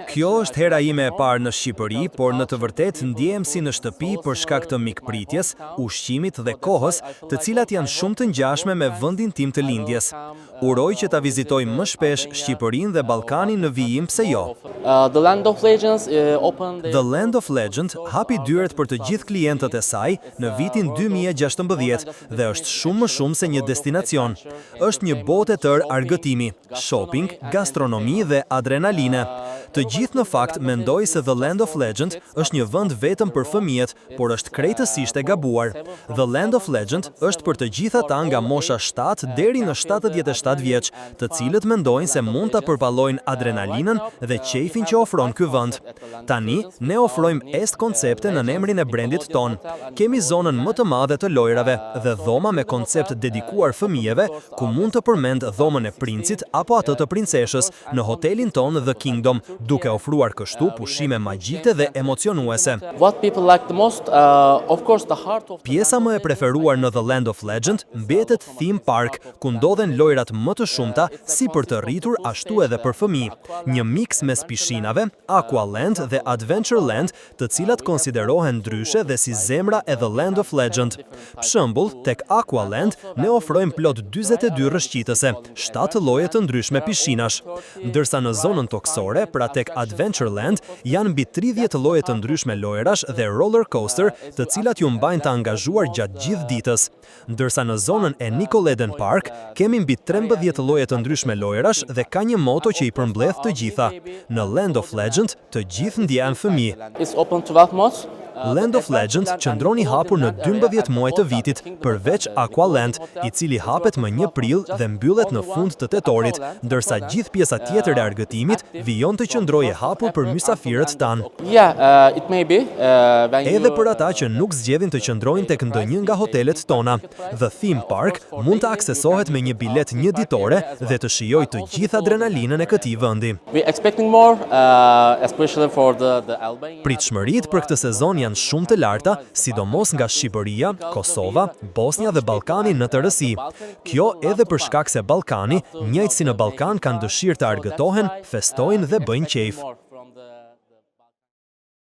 Kjo është hera ime e parë në Shqipëri, por në të vërtetë ndjehem si në shtëpi për shkak të mikpritjes, ushqimit dhe kohës, të cilat janë shumë të ngjashme me vendin tim të lindjes. Uroj që ta vizitoj më shpesh Shqipërinë dhe Ballkanin në vijim, pse jo. The Land of Legend hapi dyert për të gjithë klientët e saj në vitin 2016 dhe është shumë më shumë se një destinacion. Është një botë e tërë argëtimi, shopping, gastronomi dhe adrenaline. Të gjithë në fakt mendoj se The Land of Legend është një vend vetëm për fëmijët, por është krejtësisht e gabuar. The Land of Legend është për të gjithë ata nga mosha 7 deri në 77 vjeç, të cilët mendojnë se mund ta përpallojnë adrenalinën dhe qejfin që ofron ky vend. Tani ne ofrojmë est koncepte në emrin e brendit ton. Kemi zonën më të madhe të lojrave dhe dhoma me koncept dedikuar fëmijëve, ku mund të përmend dhomën e princit apo atë të princeshës në hotelin ton The Kingdom, duke ofruar kështu pushime magjike dhe emocionuese. Pjesa më e preferuar në The Land of Legend mbetet Theme Park, ku ndodhen lojrat më të shumta si për të rritur ashtu edhe për fëmijë. Një miks mes pishinave, Aqualand dhe Adventureland, të cilat konsiderohen ndryshe dhe si zemra e The Land of Legend. Për shembull, tek Aqualand ne ofrojmë plot 42 rrëshqitëse, 7 lloje të ndryshme pishinash, ndërsa në zonën toksore, pra tek Adventureland, janë mbi 30 lloje të ndryshme lojrash dhe roller coaster, të cilat ju mbajnë të angazhuar gjatë gjithë ditës. Ndërsa në zonën e Nicoleden Park, kemi mbi 13 lloje të ndryshme lojrash dhe ka një moto që i përmbledh të gjitha. Në Land of Legend, të gjithë ndjehen fëmijë. Land of Legend qëndron i hapur në 12 muaj të vitit, përveç Aqualand, i cili hapet më 1 prill dhe mbyllet në fund të tetorit, ndërsa gjithë pjesa tjetër e argëtimit vijon të qëndrojë e hapur për mysafirët tan. Edhe për ata që nuk zgjedhin të qëndrojnë tek ndonjë nga hotelet tona, The Theme Park mund të aksesohet me një bilet 1 ditore dhe të shijojë të gjithë adrenalinën e këtij vendi. Pritshmëritë për këtë sezon janë shumë të larta, sidomos nga Shqipëria, Kosova, Bosnia dhe Ballkani në tërësi. Kjo edhe për shkak se Ballkani, njëjtë si në Ballkan, kanë dëshirë të argëtohen, festojnë dhe bëjnë qejf.